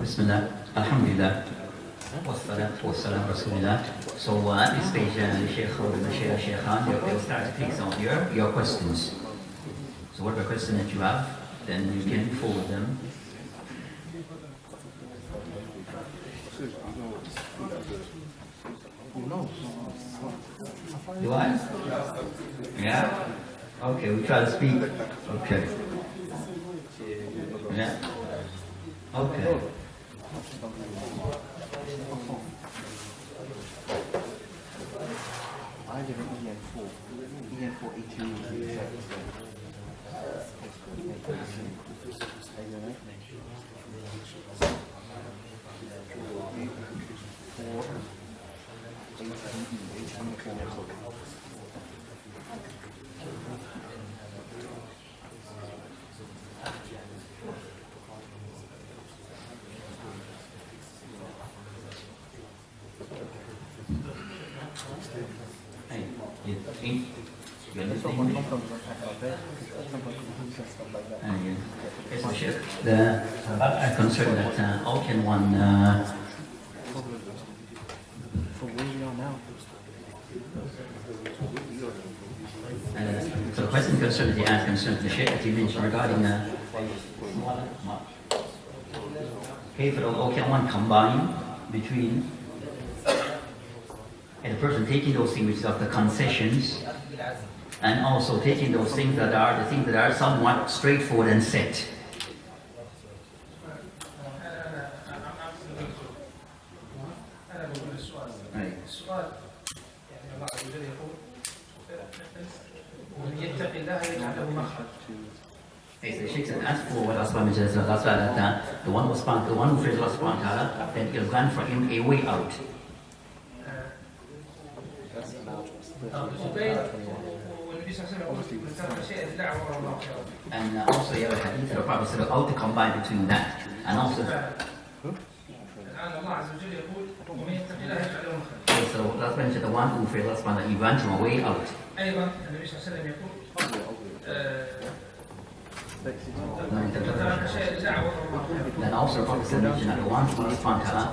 Bismillah, Alhamdulillah, wassalatu wassalamu rasulillah. So at this stage, the Sheikh or the Sheikhan, they'll start to take some of your questions. So whatever question that you have, then you can forward them. Do I? Yeah? Okay, we try to speak. Okay. Yeah? Okay. I live in EN4. EN4 18. I'm concerned that how can one For where we are now. so the question concerning the answer concerning the Sheikh that you mentioned regarding how can one combine between a person taking those things which are the concessions and also taking those things that are the things that are somewhat straightforward and set. The Sheikh said, as for what Allah mentions, that the one who fears Allah subhanahu wa ta'ala, then he'll grant for him a way out. And also you have a hadith that the Prophet said how to combine between that and also so that's mentioned the one who fears Allah subhanahu wa ta'ala, he grants him a way out. Then also the Prophet mentioned that the one who subhanahu wa ta'ala,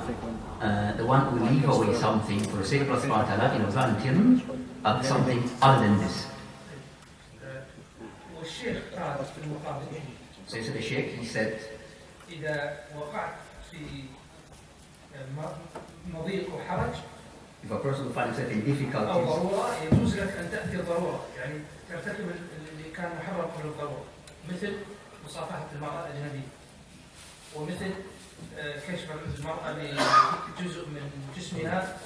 the one who leave away something for the sake of Allah subhanahu wa ta'ala, he will grant him something other than this. So he said the Sheikh, he said, if a person finds himself in difficulties, مثل مصافحة المرأة الأجنبية ومثل كشف المرأة لجزء من جسمها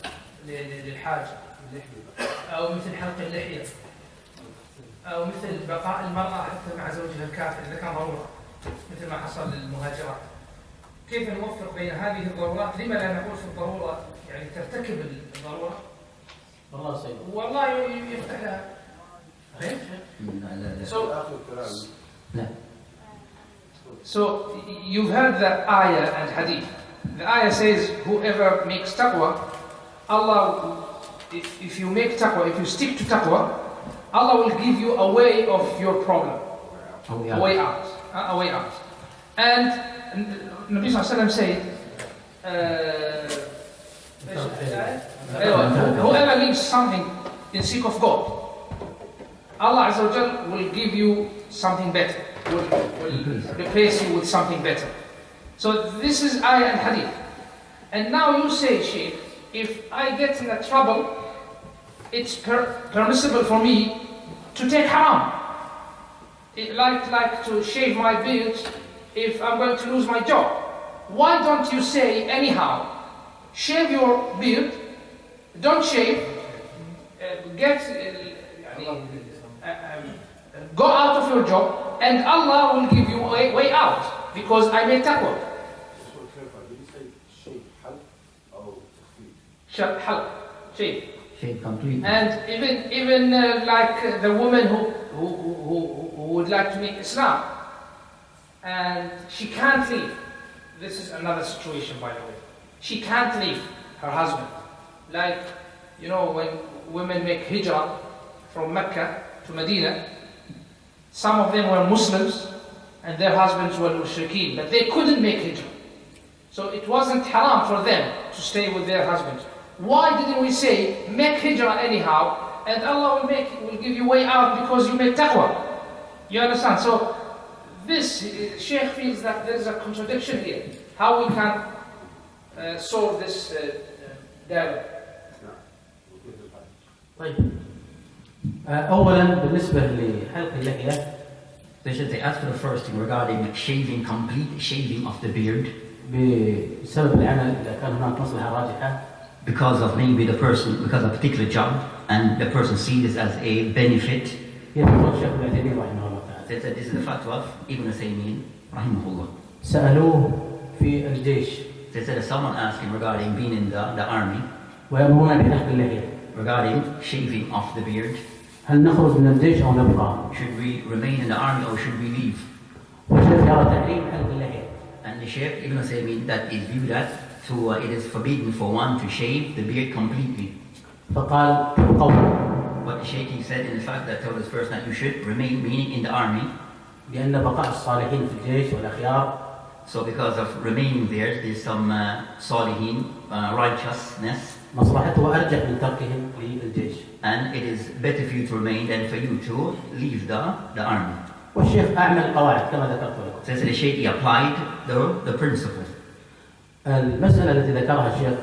للحاجة أو مثل حلق اللحية أو مثل بقاء المرأة حتى مع زوجها الكافر إذا كان ضرورة مثل ما حصل للمهاجرات. كيف نوفق بين هذه الضرورات؟ لما لا نقول في الضرورة يعني ترتكب الضرورة والله يفتح لها. So you've heard the ayah and hadith. The ayah says, whoever makes taqwa, Allah, if you make taqwa, if you stick to taqwa, Allah will give you a way of your problem, a way out, a way out. And Nabi Sallallahu Alaihi Wasallam said, whoever leaves something in seek of God, Allah Azza wa Jal will give you something better, will replace you with something better. So this is ayah and hadith. And now you say, Sheikh, if I get in a trouble, it's permissible for me to take haram. Like to shave my beard if I'm going to lose my job. Why don't you say anyhow, shave your beard, don't shave, go out of your job, and Allah will give you a way out, because I made taqwa. shave complete. And even like the woman who would like to make Islam, and she can't leave. This is another situation, by the way. She can't leave her husband. Like, you know, when women make hijrah from Mecca to Medina, some of them were Muslims, and their husbands were mushrikeen, but they couldn't make hijrah. So it wasn't haram for them to stay with their husbands. Why didn't we say, make hijrah anyhow, and Allah will give you way out because you made taqwa? You understand? So this, Sheikh feels that there is a contradiction here. How we can solve this dilemma? طيب أولا بالنسبة لحلق اللحية They ask for the first thing regarding shaving, complete shaving of the beard. بسبب العمل إذا كان هناك مصلحة راجحة Because of maybe the person, because of a particular job, and the person sees this as a benefit. هي فتوى الشيخ ابن عثيمين رحمه الله تعالى. They said this is the fatwa of Ibn Usaymin, rahimahullah. سألوه في الجيش. They said if someone asked him regarding being in the army, ويأمرون بحلق اللحية. regarding shaving of the beard, هل نخرج من الجيش أو نبقى؟ should we remain in the army or should we leave? والشيخ يرى تحريم حلق اللحية. And the Sheikh Ibn Usaymin that is viewed as it is forbidden for one to shave the beard completely. فقال قول. What the Sheikh he said in the fact that told us first that you should remain, meaning in the army. لأن بقاء الصالحين في الجيش والأخيار. So because of remaining there's some salihin, righteousness. مصلحته أرجح من تركهم للجيش. And it is better for you to remain than for you to leave the army. والشيخ أعمل القواعد كما ذكرت لكم. So the Sheikh he applied the principle. المسألة التي ذكرها الشيخ.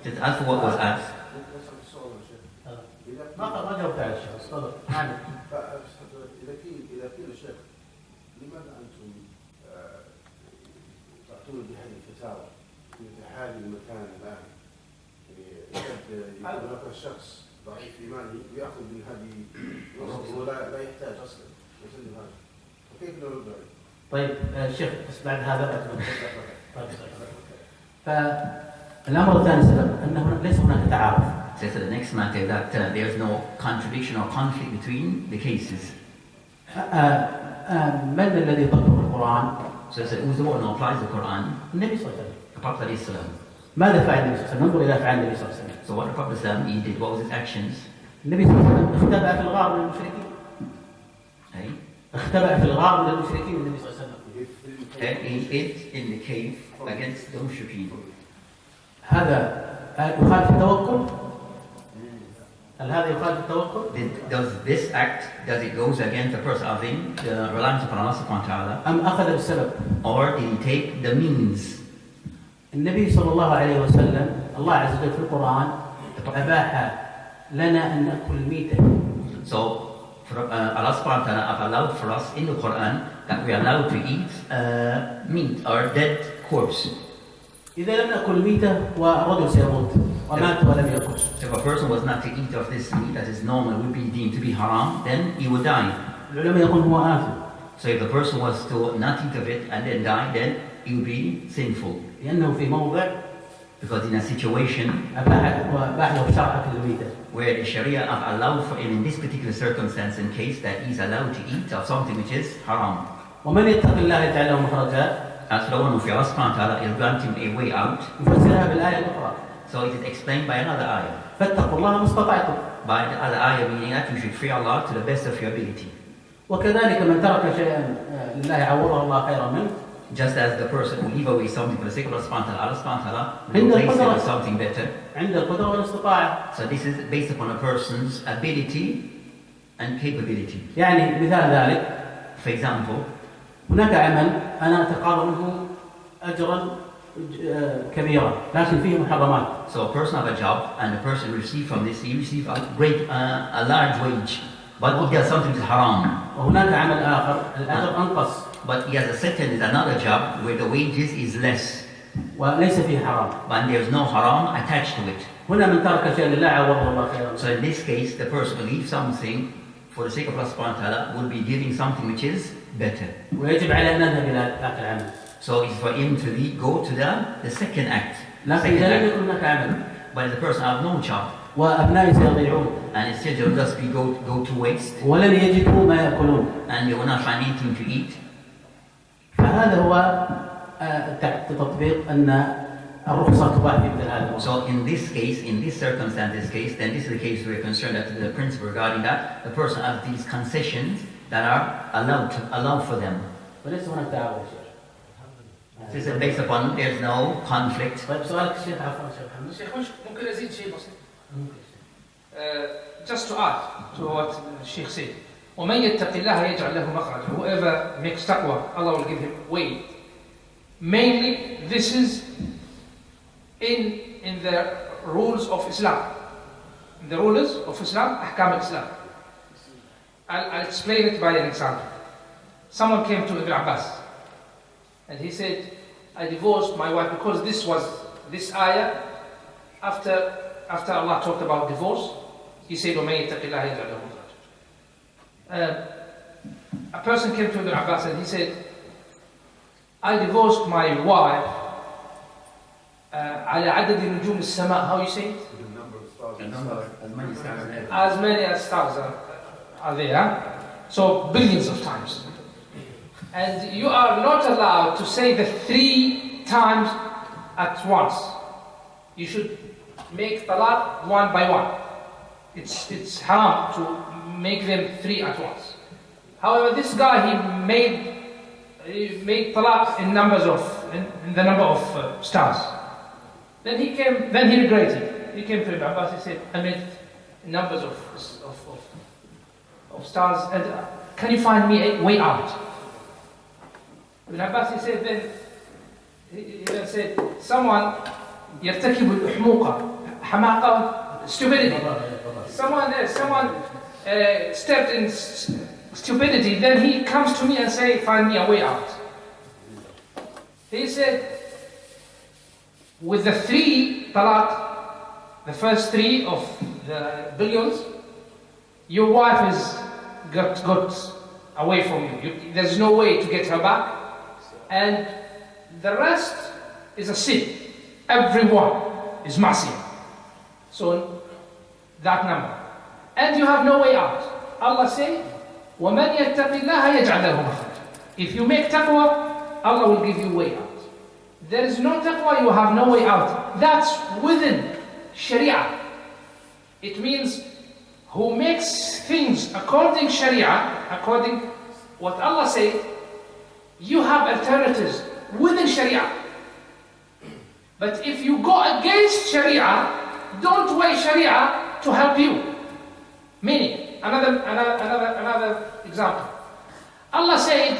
Just as for what was asked. ما جاوبت على الشيخ. تفضل. إذا قيل شيخ لماذا أنتم تعطون بهذه الفتاوى في هذا المكان الآن؟ يعني هناك شخص ضعيف إيماني ويأخذ من هذه الرخصة ولا يحتاج أصلا يسلم هذا، فكيف نرد عليه؟ طيب الشيخ بس بعد هذا فالأمر الثاني سبب أنه ليس هناك تعارض. So the next matter that there is no contradiction or conflict between the cases. من الذي يطبق القرآن؟ So who's the one who applies the Quran? النبي صلى الله عليه وسلم. The Prophet ﷺ. ماذا فعل النبي صلى الله عليه وسلم؟ ننظر إلى أفعال النبي صلى الله عليه وسلم. So what the Prophet ﷺ, he did, what was his actions? النبي صلى الله عليه وسلم اختبأ في الغار من المشركين. Hey? اختبأ في الغار من المشركين النبي صلى الله عليه وسلم. And he hid in the cave against the mushrikeen. هذا يخالف التوكل؟ هل هذا يخالف التوكل؟ Does this act, does it goes against the person having the reliance upon Allah subhanahu wa ta'ala? أم أخذ بالسبب؟ Or did he take the means? النبي صلى الله عليه وسلم الله عز وجل في القرآن أباح لنا أن نأكل الميتة. So Allah subhanahu wa ta'ala have allowed for us in the Quran that we are allowed to eat meat or dead corpse. إذا لم نأكل الميتة والرجل سيموت ومات ولم يأكل. If a person was not to eat of this meat that is normal would be deemed to be haram, then he would die. العلماء يقول هو آثم. So if the person was to not eat of it and then die, then he would be sinful. لأنه في موضع Because in a situation أباح له الشرع أكل الميتة. where the Sharia have allowed for him in this particular circumstance in case that he's allowed to eat of something which is haram. ومن يتق الله يجعل له مخرجا. As for the one who fears Allah subhanahu wa ta'ala, he'll grant him a way out. يفسرها بالآية الأخرى. So it is explained by another ayah. فاتقوا الله ما استطعتم. By the other ayah meaning that you should fear Allah to the best of your ability. وكذلك من ترك شيئا لله عوضه الله خيرا منه. Just as the person who leave away something for the sake of Allah subhanahu wa ta'ala will replace it with something better. عند القدرة والاستطاعة. So this is based upon a person's ability and capability. يعني مثال ذلك. For example, هناك عمل أنا أتقاضى منه أجرا كبيرا لكن فيه محرمات. so a person have a job and the person receive from this, he receive a large wage, but he does something that's haram. وهناك عمل آخر الأجر أنقص. But he has a second, is another job where the wages is less. وليس فيه حرام. But there's no haram attached to it. هنا من ترك شيئا لله عوضه الله خيرا. So in this case, the person who leaves something for the sake of Allah subhanahu wa ta'ala will be giving something which is better. ويجب عليه أن نذهب إلى ذاك العمل. So it's for him to go to the second act. لكن إذا لم يكن هناك عمل. But if the person have no job. وأبنائي سيضيعون. And his children just go to waste. ولن يجدوا ما يأكلون. And they will not find anything to eat. فهذا هو تطبيق أن الرخصة تباح في مثل هذا. So in this case, in this circumstance, then this is the case we're concerned that the principle regarding that the person has these concessions that are allowed for them. وليس هناك دعوة يا شيخ. This is based upon there's no conflict. طيب سؤالك الشيخ عفوا شيخ محمد. الشيخ ممكن أزيد شيء بسيط. Just to add to what Sheikh said. ومن يتق الله يجعل له مخرجا. Whoever makes taqwa, Allah will give him way. Mainly, this is in the rules of Islam. The rulers of Islam, ahkam Islam. I'll explain it by an example. Someone came to Ibn Abbas and he said, I divorced my wife because this ayah, after Allah talked about divorce, he said, وَمَن يَتَّقِ اللَّهَ يَجْعَلْ لَهُ مَخْرَجًا. A person came to Ibn Abbas and he said, I divorced my wife على عدد نجوم السماء. How you say it? The number of stars. The number, as many stars as ever. As many as stars are there. So billions of times. And you are not allowed to say the 3 times at once. You should make talaq one by one. It's haram to make them 3 at once. However, this guy, he made talaq in the number of stars. Then he regretted. He came to Ibn Abbas, he said, I made numbers of stars, and can you find me a way out? Ibn Abbas, he then said, someone يرتكب الحموقة, حماقة, stupidity. Someone stepped in stupidity, then he comes to me and say, find me a way out. He said, with the 3 talaq, the first 3 of the billions, your wife is got away from you. There's no way to get her back. And the rest is a sin. Everyone is masiyah. So that number. And you have no way out. Allah said, وَمَنْ يَتَّقِ اللَّهَ يَجْعَلْ لَهُ مَخْرَجًا. If you make taqwa, Allah will give you way out. There is no taqwa, you have no way out. That's within Sharia. It means who makes things according Sharia, according what Allah said, you have alternatives within Sharia. But if you go against Sharia, don't wait Sharia to help you. Meaning, another example. Allah said,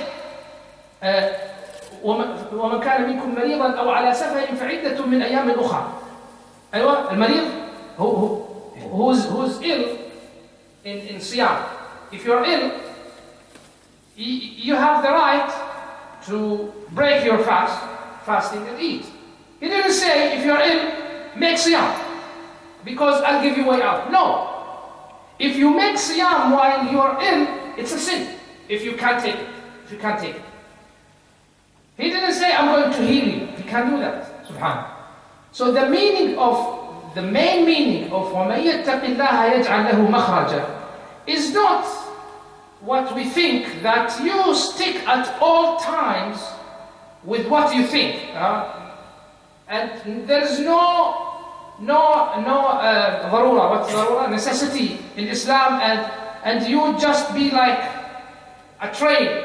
وَمَنْ كَانَ مِنْكُمْ مَرِيضًا أَوْ عَلَى سَفَرٍ فَعِدَّةٌ مِنْ أَيَّامٍ أُخَرَ. أيوة, المريض who's ill in Siyam. If you're ill, you have the right to break your fasting and eat. He didn't say, if you're ill, make Siyam, because I'll give you way out. No. If you make Siyam while you're ill, it's a sin. If you can't take it. He didn't say, I'm going to heal you. He can't do that. Subhanallah. So the main meaning of وَمَن يَتَّقِ اللَّهَ يَجْعَلْ لَهُ مَخْرَجًا is not what we think, that you stick at all times with what you think. And there is no ضرورة, what's ضرورة? Necessity in Islam, and you just be like a train,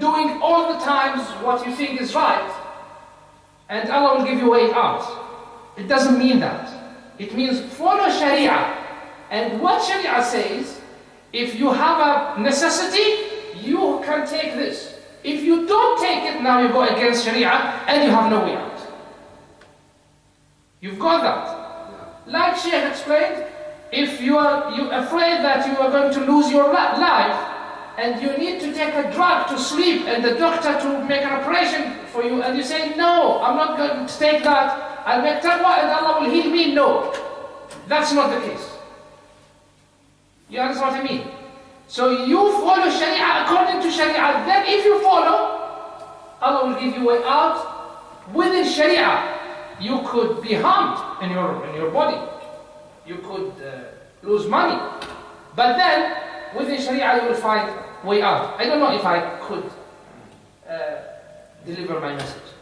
doing all the times what you think is right, and Allah will give you a way out. It doesn't mean that. It means follow Sharia. And what Sharia says, if you have a necessity, you can take this. If you don't take it, now you go against Sharia and you have no way out. You've got that. Like Sheikh explained, if you're afraid that you are going to lose your life, and you need to take a drug to sleep, and the doctor to make an operation for you, and you say, no, I'm not going to take that, I'll make taqwa and Allah will heal me. No, that's not the case. You understand what I mean? So you follow Sharia according to Sharia. Then if you follow, Allah will give you a way out. Within Sharia, you could be harmed in your body. You could lose money. But then, within Sharia, you will find way out. I don't know if I could deliver my message.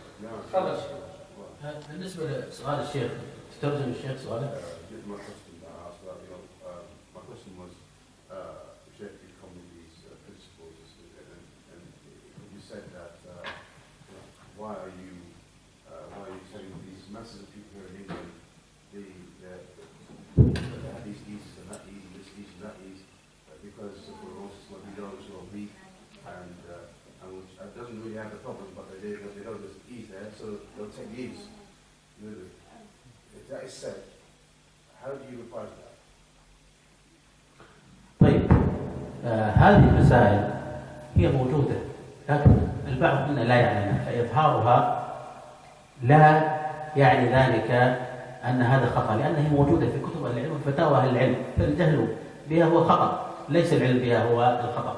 تفضل. بالنسبة لسؤال الشيخ، تترجم الشيخ سؤاله؟ My question was, Sheikh, you come with these principles, and you said that because of the horses might be dogs or meat, and it doesn't really have the problem, but they don't just eat there, so they'll take leaves. If that is said, how do you reply to that? طيب هذه المسائل هي موجودة، لكن البعض منا لا يعلمها، فإظهارها لا يعني ذلك أن هذا خطأ، لأنها موجودة في كتب العلم وفتاوى أهل العلم، فالجهل بها هو خطأ، ليس العلم بها هو الخطأ.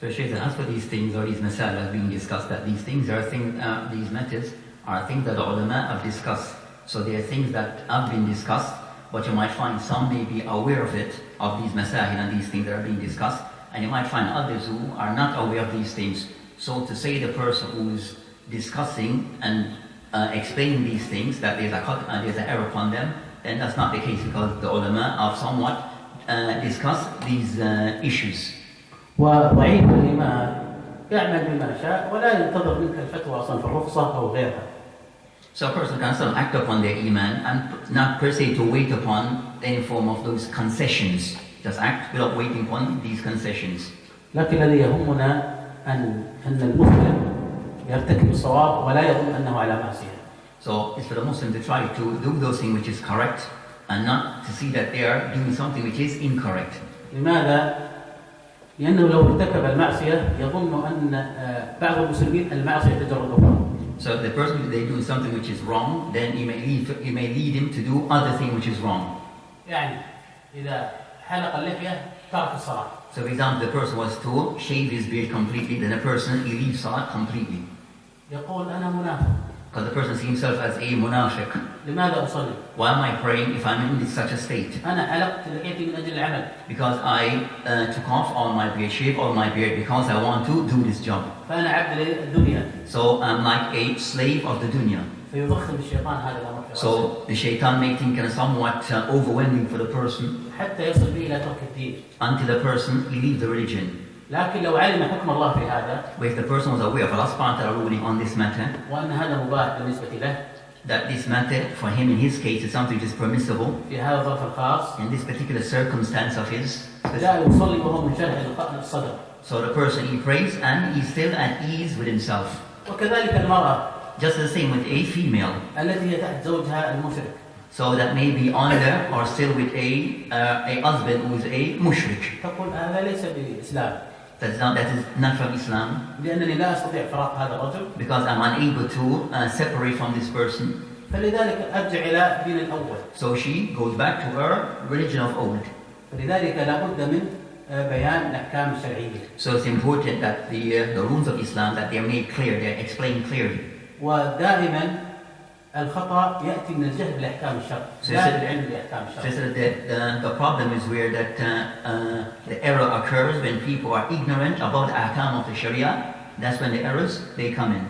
So Sheikh, as for these things or these masala as being discussed, that these things are things, these matters are things that the ulama have discussed. So they are things that have been discussed, but you might find some may be aware of it, of these masahil and these things that are being discussed, and you might find others who are not aware of these things. So to say the person who is discussing and explaining these things that there's an error upon them, then that's not the case, because the ulama have somewhat discussed these issues. وضعيف الإيمان يعمل بما شاء ولا ينتظر منك الفتوى أصلا في الرخصة أو غيرها. So a person can still act upon their iman and not per se to wait upon any form of those concessions. Just act without waiting upon these concessions. لكن الذي يهمنا أن المسلم يرتكب الصواب ولا يظن أنه على معصية. So it's for the Muslim to try to do those things which is correct and not to see that they are doing something which is incorrect. لماذا؟ لأنه لو ارتكب المعصية يظن أن بعض المسلمين المعصية تجرد. So if the person is doing something which is wrong, then you may lead him to do other thing which is wrong. يعني إذا حلق اللحية ترك الصلاة. So for example, the person was to shave his beard completely, then the person he leaves salat completely. يقول أنا منافق. Because the person sees himself as a munafiq. لماذا أصلي؟ Why am I praying if I'm in such a state? أنا حلقت لحيتي من أجل العمل. Because I took off all my beard, shaved all my beard because I want to do this job. فأنا عبد للدنيا. So I'm like a slave of the dunya. فيضخم الشيطان هذا الأمر في رأسه. So the shaitan may think it's somewhat overwhelming for the person. حتى يصل به إلى ترك الدين. Until the person he leaves the religion. لكن لو علم حكم الله في هذا. But if the person was aware of Allah's subhanahu wa ta'ala ruling on this matter. وأن هذا مباح بالنسبة له. That this matter for him in his case is something which is permissible. في هذا الظرف الخاص. In this particular circumstance of his. لا يصلي وهو منشرح الصدر. So the person he prays and he's still at ease with himself. وكذلك المرأة. Just the same with a female. التي هي تحت زوجها المشرك. So that may be under or still with a husband who is a mushrik. تقول هذا ليس بإسلام. That is not from Islam. لأنني لا أستطيع فراق هذا الرجل. Because I'm unable to separate from this person. فلذلك أرجع إلى دين الأول. So she goes back to her religion of old. فلذلك لابد من بيان الأحكام الشرعية. So it's important that the rules of Islam that they are made clear, they are explained clearly. ودائما الخطأ يأتي من الجهل بالأحكام الشرع. لا بالعلم بأحكام الشرع. So the problem is where that the error occurs when people are ignorant about the ahkam of the Sharia. That's when the errors they come in.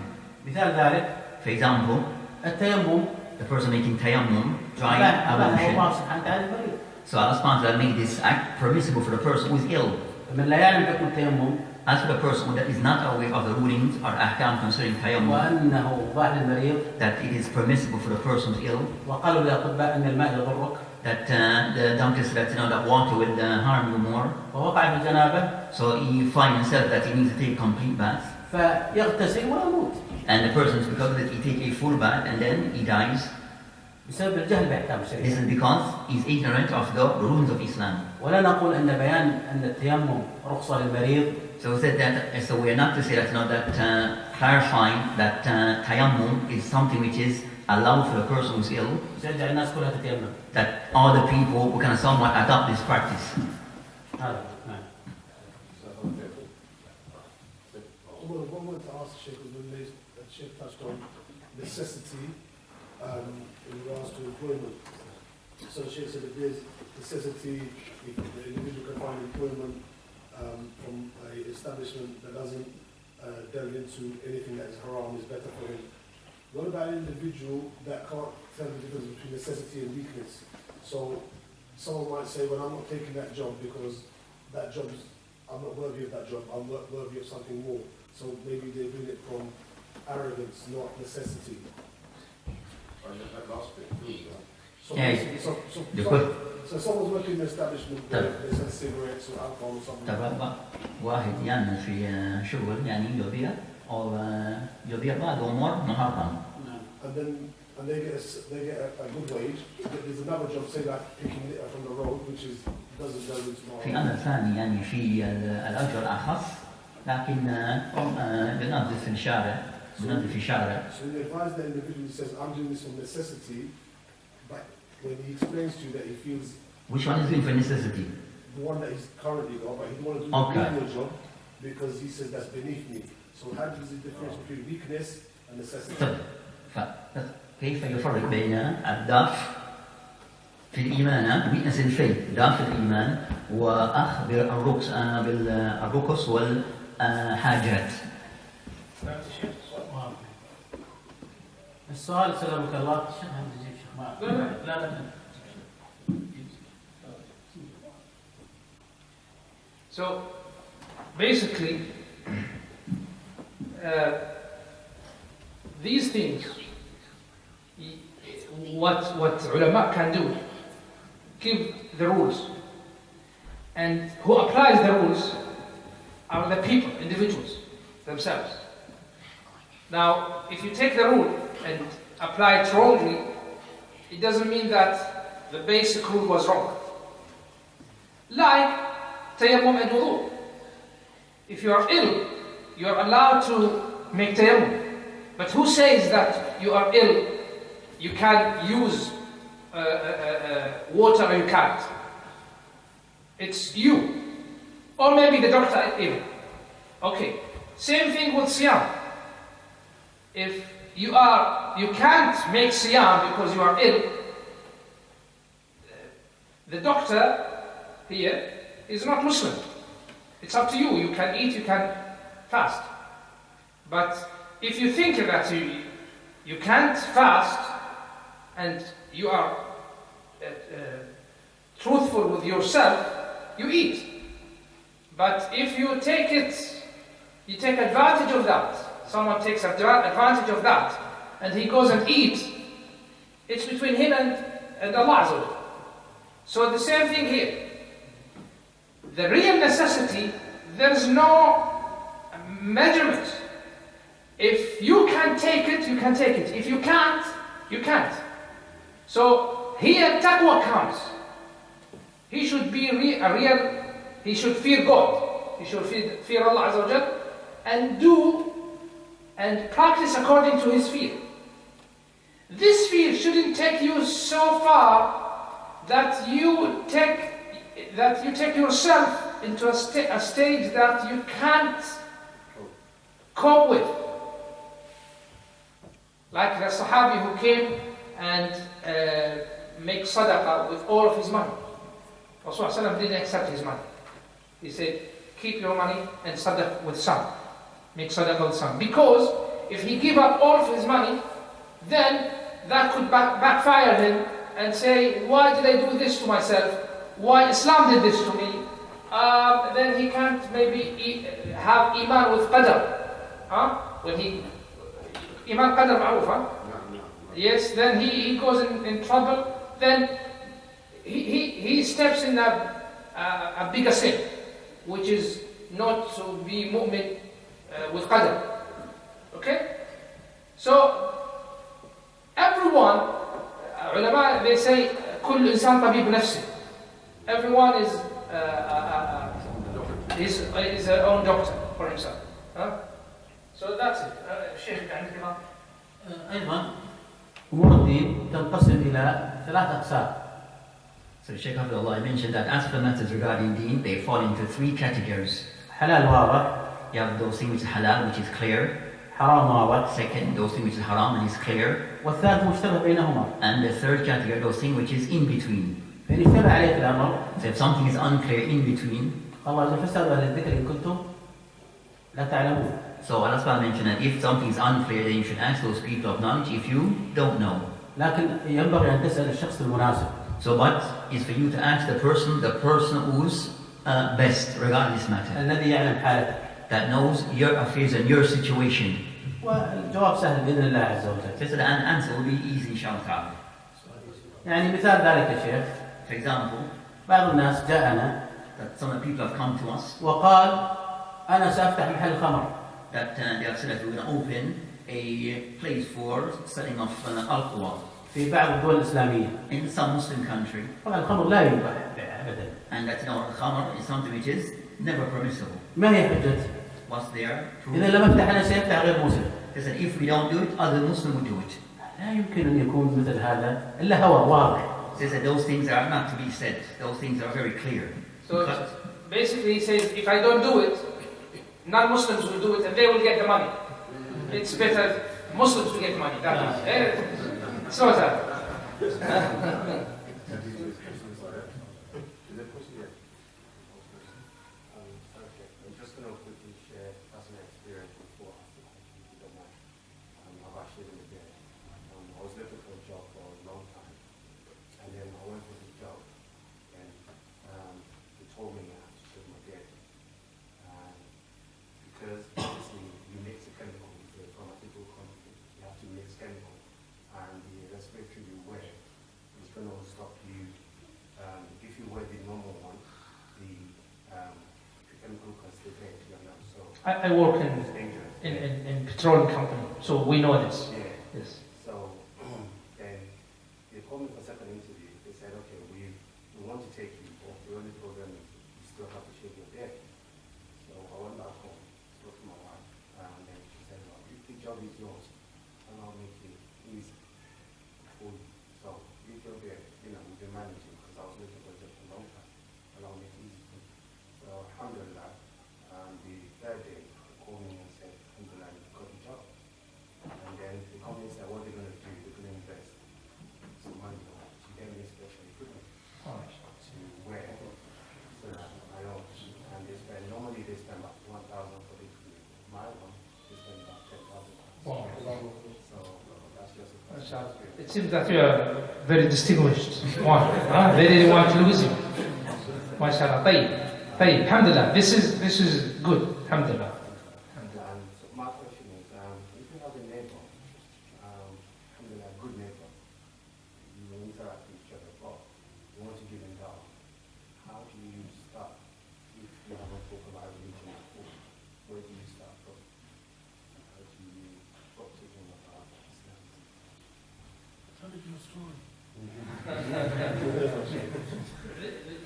مثال ذلك. For example, التيمم. The person making tayammum, drying ablution. So Allah subhanahu wa ta'ala made this act permissible for the person who is ill. فمن لا يعلم حكم التيمم. As for the person that is not aware of the rulings or ahkam concerning tayammum, وأنه مباح للمريض. that it is permissible for the person who is ill. وقالوا للأطباء أن الماء يضرك. That the doctor said that water will harm you more. ووقع في الجنابة. So he finds himself that he needs to take a complete bath. فيغتسل ويموت. And the person, because of that, he take a full bath and then he dies. بسبب الجهل بأحكام الشريعة. This is because he's ignorant of the rules of Islam. ولا نقول أن بيان أن التيمم رخصة للمريض. So we said that. So we are not to say that clarifying that tayammum is something which is allowed for the person who's ill. شجع الناس كلها تتيمم. That all the people who can somewhat adopt this practice. هذا. I wanted to ask Sheikh, when Sheikh touched on necessity in regards to employment. So Sheikh said if there's necessity, if the individual can find employment from an establishment that doesn't delve into anything that is haram, is better for him. What about an individual that can't tell the difference between necessity and weakness? So someone might say, well, I'm not taking that job because that job is, I'm not worthy of that job, I'm worthy of something more. So maybe they're doing it from arrogance, not necessity. That last bit, So, Yeah. The que- so someone's working in an establishment where طيب. they sell cigarettes or alcohol or something. طب واحد يعمل في شغل يعني يبيع أو يبيع بعض أمور محرمة. And they get a good wage. There's another job, say like picking litter from the road, which doesn't go into في أمر ثاني يعني في الأجر أخف لكن بننظف في الشارع بننظف في الشارع. So when you advise the individual who says, I'm doing this from necessity, but when he explains to you that he feels Which one is doing for necessity? the one that he's currently got, but he don't want to do Okay. the menial job because he says that's beneath me. So how does he difference between weakness and necessity? طب كيف يفرق بين الضعف في الإيمان weakness in faith ضعف الإيمان وأخ بالرقص والحاجات. السؤال سلامك الله الشيخ هم تجيب شيخ ما لا So basically, these things, what ulama can do, give the rules, and who applies the rules are the people, individuals themselves. Now, if you take the rule and apply it wrongly, it doesn't mean that the basic rule was wrong. Like tayammum and wudu. If you are ill, you are allowed to make tayammum. But who says that you are ill, you can use water or you can't? It's you. Or maybe the doctor is ill. Okay. Same thing with siyam. If you can't make siyam because you are ill, the doctor here is not Muslim. It's up to you. You can eat, you can fast. But if you think that you can't fast and you are truthful with yourself, you eat. But if you take advantage of that, someone takes advantage of that, and he goes and eats, it's between him and Allah Azza wa Jalla. So the same thing here. The real necessity, there's no measurement. If you can take it, you can take it. If you can't, you can't. So here taqwa counts. He should be he should fear God. He should fear Allah Azza wa Jalla and do and practice according to his fear. This fear shouldn't take you so far that you take yourself into a stage that you can't cope with. Like the Sahabi who came and make sadaqah with all of his money. Rasulullah didn't accept his money. He said, keep your money and sadaqah with some. Make sadaqah with some. Because if he give up all of his money, then that could backfire him and say, why did I do this to myself? Why Islam did this to me? Then he can't maybe have iman with qadr. When iman qadr ma'ruf, huh? Yes, then he goes in trouble. Then he steps in a bigger sin, which is not to be mu'min with qadr. Okay? So everyone, ulama, they say كل إنسان طبيب نفسه. Everyone is his own doctor for himself. So that's it. Sheikh, أيضا أمور الدين تنقسم إلى 3 أقسام. So Sheikh Abdullah mentioned that as for matters regarding deen, they fall into 3 categories. حلال واضح. You have those things which is halal, which is clear. حرام واضح. Second, those things which is haram and is clear. والثالث مشتبه بينهما. And the third category, those things which is in between. فإن اشتبه عليك الأمر. So if something is unclear in between, الله فاسألوا أهل الذكر إن كنتم لا تعلمون. so Allah subhanahu mentioned that if something is unclear, then you should ask those people of knowledge if you don't know. لكن ينبغي أن تسأل الشخص المناسب. So what is for you to ask the person who's best regarding this matter, الذي يعلم حالتك. that knows your affairs and your situation. والجواب سهل بإذن الله عز وجل. So the answer will be easy, inshallah. يعني مثال ذلك يا شيخ. For example, بعض الناس جاءنا that some of the people have come to us وقال أنا سأفتح محل خمر. that they have said that we're going to open a place for selling of alcohol في بعض الدول الإسلامية. in some Muslim country, طبعا الخمر لا يباح أبدا. and that khamr is something which is never permissible. ما هي حجتي؟ What's their proof? إذا لم أفتح أنا سيفتح غير مسلم. They said if we don't do it, other Muslim will do it. لا يمكن أن يكون مثل هذا إلا هو واضح. They said those things are not to be said. Those things are very clear. So basically he says, if I don't do it, non-Muslims will do it and they will get the money. It's better Muslims will get money. That is. It's not that. I'm just going to quickly share personal experience before I don't mind. I've actually been there. I was looking for a job for a long time, and then I went for the job, and they told me I had to shave my beard. Because obviously you mix a chemical with a pharmaceutical company, you have to mix chemical, and the respiratory you wear is going to stop you. If you wear the normal one, the chemical can still get into your nose. So I work it's dangerous. in petroleum company, so we know this. Yeah. Yes. So then they called me for a second interview. They said, okay, we want to take you, but the only problem is you still have to shave your beard. So I went back home, spoke to my wife, and then she said, well, if the job is yours, and I'll make it easy for you. So if your beard, we've been managing because I was looking for a job for a long time, and I'll make it easy for you. So alhamdulillah, the third day, they called me and said, alhamdulillah, you got the job. And then the company said, what they're going to do, they're going to invest some money to get me special equipment to wear. So that I don't, and they spend, normally they spend about 1,000 for the equipment. My one, they spend about 10,000. Wow. So that's just a personal experience. It seems that you are very distinguished. Wow. They didn't want to lose you. MashaAllah. طيب. Alhamdulillah. This is good. Alhamdulillah. And so my question is, if you have a neighbor, alhamdulillah, a good neighbor, you will interact with each other, but you want to give him down. How do you start if you haven't spoken about religion before? Where do you start from? How do you talk to him about Islam? Tell me your story.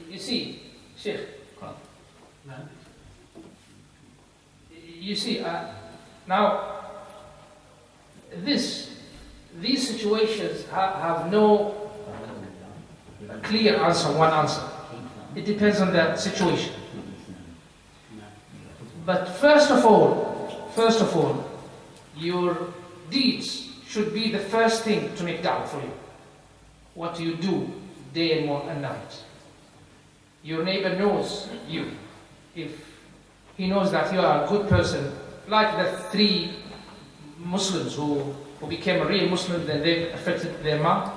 You see, Sheikh. You see, now these situations have no clear answer, one answer. It depends on the situation. But first of all, your deeds should be the first thing to make doubt for you. What you do day and night. Your neighbor knows you. If he knows that you are a good person, like the 3 Muslims who became a real Muslim, then they affected their mom,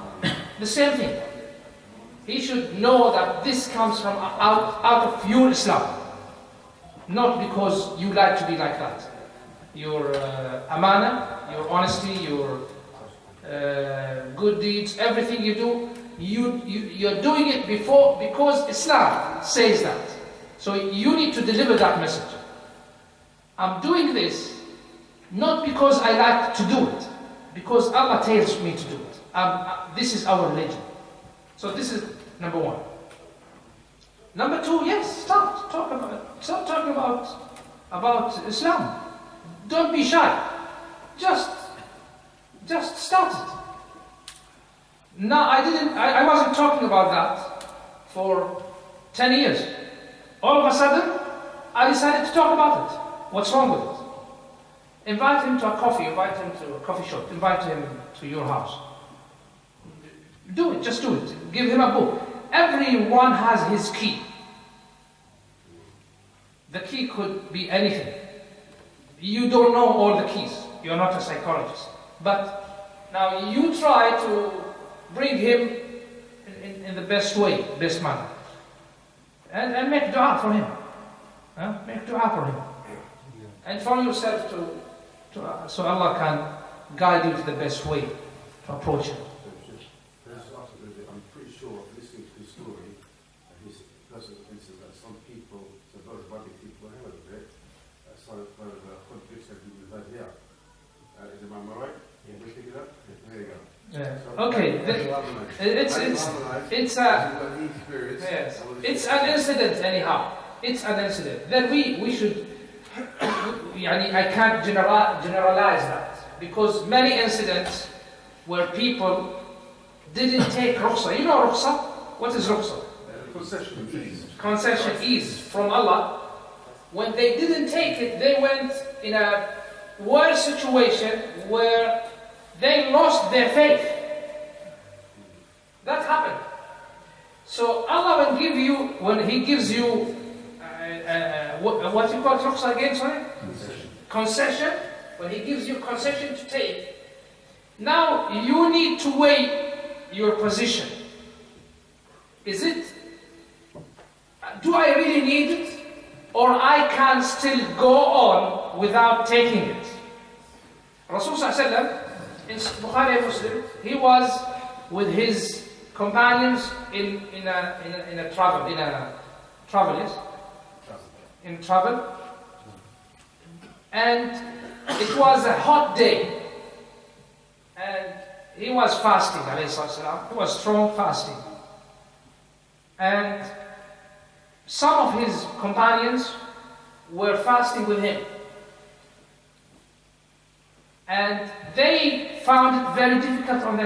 the same thing. He should know that this comes from out of your Islam, not because you like to be like that. Your amana, your honesty, your good deeds, everything you do, you're doing it because Islam says that. So you need to deliver that message. I'm doing this not because I like to do it, because Allah tells me to do it. This is our religion. So this is number 1. Number 2, yes, start talking about Islam. Don't be shy. Just start it. No, I wasn't talking about that for 10 years. All of a sudden, I decided to talk about it. What's wrong with it? Invite him to a coffee, invite him to a coffee shop, invite him to your house. Do it, just do it. Give him a book. Everyone has his key. The key could be anything. You don't know all the keys. You're not a psychologist. But now you try to bring him in the best way, best manner. And make dua for him. Make dua for him. And from yourself so Allah can guide you to the best way to approach him. I'm Okay, it's an incident anyhow. It's an incident. Then we should. I can't generalize that because many incidents where people didn't take rukhsa. You know rukhsa? What is rukhsa? Concession fees. Concession ease from Allah. When they didn't take it, they went in a worse situation where they lost their faith. That happened. So Allah when He gives you what you call rukhsa again, sorry? Concession. When He gives you concession to take, now you need to weigh your position. Is it, do I really need it? Or I can still go on without taking it? Rasul ﷺ, in Bukhari and Muslim, he was with his companions in travel, and it was a hot day, and he was fasting, alayhi salam. He was strong fasting, and some of his companions were fasting with him, and they found it very difficult on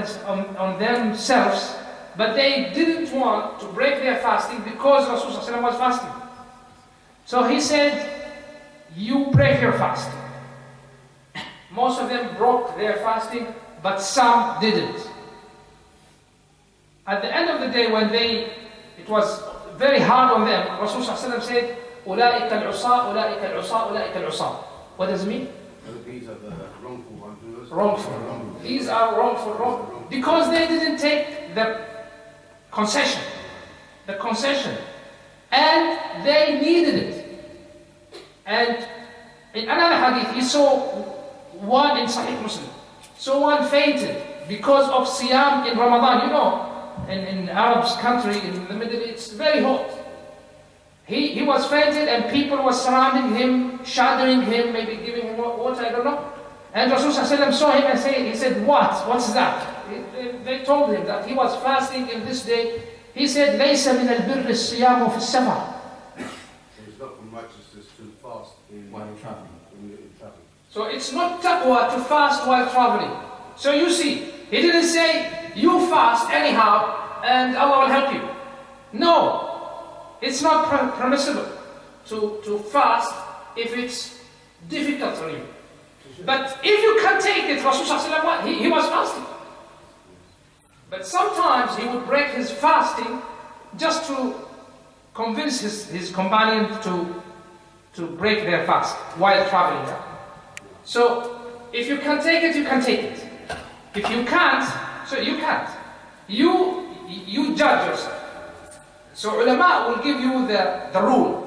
themselves, but they didn't want to break their fasting because Rasulullah was fasting. So he said, you break your fasting. Most of them broke their fasting, but some didn't. At the end of the day, when it was very hard on them, Rasulullah said, أُولَٰئِكَ الْعُصَىٰ أُولَٰئِكَ الْعُصَىٰ أُولَٰئِكَ الْعُصَىٰ. What does it mean? These are the wrongful ones. Wrongful. These are wrongful. Because they didn't take the concession. And they needed it. And in another hadith, he saw one in Sahih Muslim. So one fainted because of Siyam in Ramadan. You know, in Arab's country, in the Middle East, it's very hot. He was fainted and people were surrounding him, shadowing him, maybe giving him water, I don't know. And Rasulullah saw him and he said, what's that? They told him that he was fasting in this day. He said, لَيْسَ مِنَ الْبِرِّ الصِّيَامُ فِي السَّفَرِ. It's not from righteousness to fast while you're traveling. So it's not taqwa to fast while traveling. So you see, he didn't say, you fast anyhow and Allah will help you. No, it's not permissible to fast if it's difficult for you. But if you can take it, Rasulullah he was fasting. But sometimes he would break his fasting just to convince his companion to break their fast while traveling. So if you can take it, you can take it. If you can't, so you can't. You judge yourself. So ulama will give you the rule.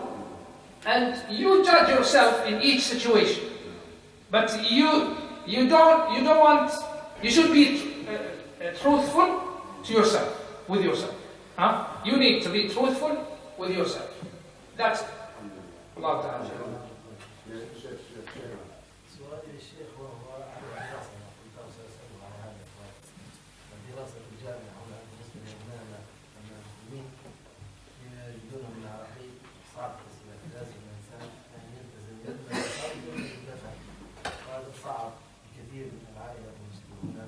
And you judge yourself in each situation. But you should be truthful to yourself, with yourself. You need to be truthful with yourself. That's it. Allah Ta'ala. سؤالي للشيخ وهو على الدراسة، كنت سأسأله على هذا السؤال. الدراسة في الجامعة هنا بالنسبة لأبنائنا المسلمين يجدون من العراقيل صعب لازم الإنسان أن يلتزم يدفع. وهذا صعب كثير من العائلة المسلمين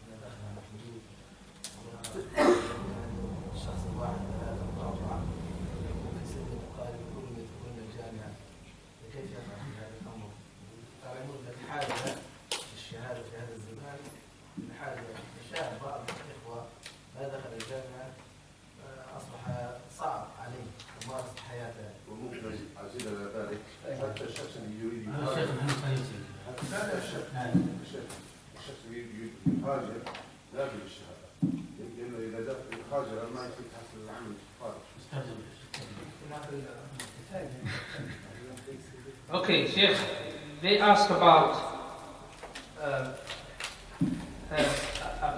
من دخلها محدود. الشخص الواحد 3 أو 4 في سن مقارب كلهم يدخلون الجامعة. كيف يفعل في هذا الأمر؟ تعلمون الحاجة الشهادة في هذا الزمان الحاجة نشاهد بعض الإخوة ما دخل الجامعة أصبح صعب عليه ممارسة حياته. وممكن أزيد على ذلك حتى الشخص اللي يريد الشخص اللي يريد يهاجر لازم الشهادة، لأنه إذا هاجر ما يصير تحصل العمل خارج. Okay, Sheikh, they ask about a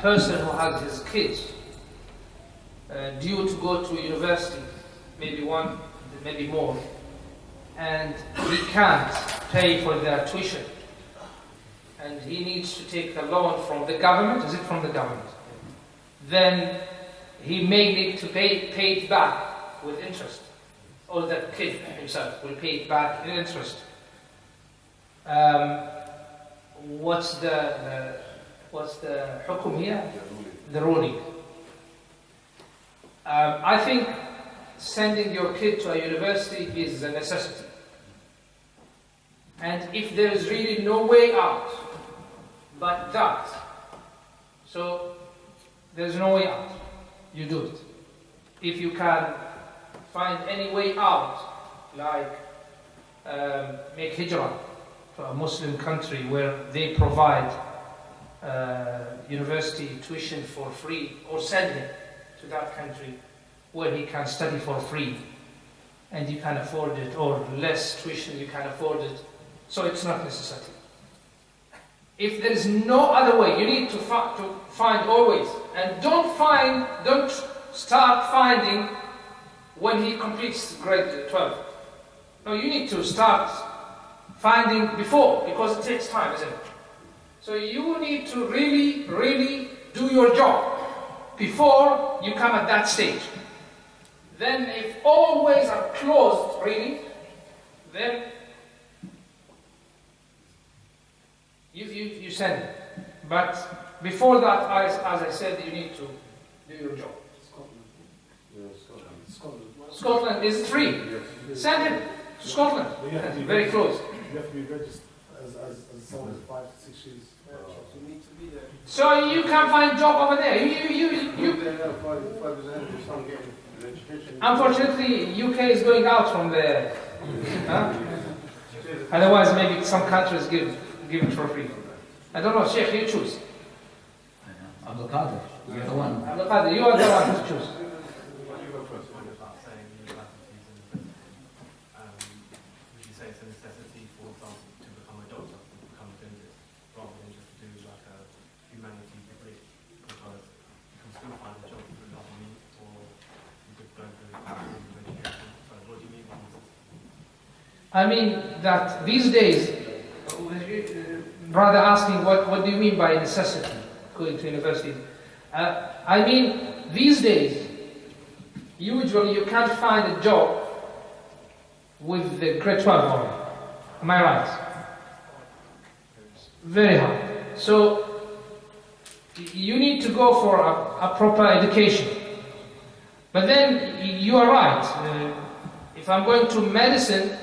person who has his kids due to go to university, maybe one, maybe more, and he can't pay for their tuition, and he needs to take a loan from the government. Is it from the government? then he may need to pay it back with interest. Or the kid himself will pay it back in interest. What's the hukum here? The ruling. I think sending your kid to a university is a necessity. And if there is really no way out but that, so there's no way out, you do it. If you can find any way out, like make hijrah to a Muslim country where they provide university tuition for free, or send him to that country where he can study for free and you can afford it, or less tuition you can afford it, so it's not necessary. If there is no other way, you need to find always, and don't start finding when he completes grade 12. No, you need to start finding before, because it takes time, isn't it? So you need to really, really do your job before you come at that stage. Then if all ways are closed, really, then you send it. But before that, as I said, you need to do your job. Scotland is free. Send him to Scotland. Very close. You have to be registered as someone 5 to 6 years. You need to be there. So you can find job over there. Unfortunately, UK is going out from there. Huh? Otherwise, maybe some countries give it for free. I don't know, Sheikh, you choose. Abdul Qadir, you're the one. Abdul Qadir, you are the one to choose. Would you say it's a necessity, for example, to become a doctor, to become a dentist, rather than just to do like a humanities degree? Because you can still find a job that you love me, or you could go through education. So what do you mean by necessity? I mean that these days, rather asking what do you mean by necessity going to university? I mean these days, usually you can't find a job with the grade 12 only. Am I right? Very hard. So you need to go for a proper education. But then you are right. If I'm going to medicine,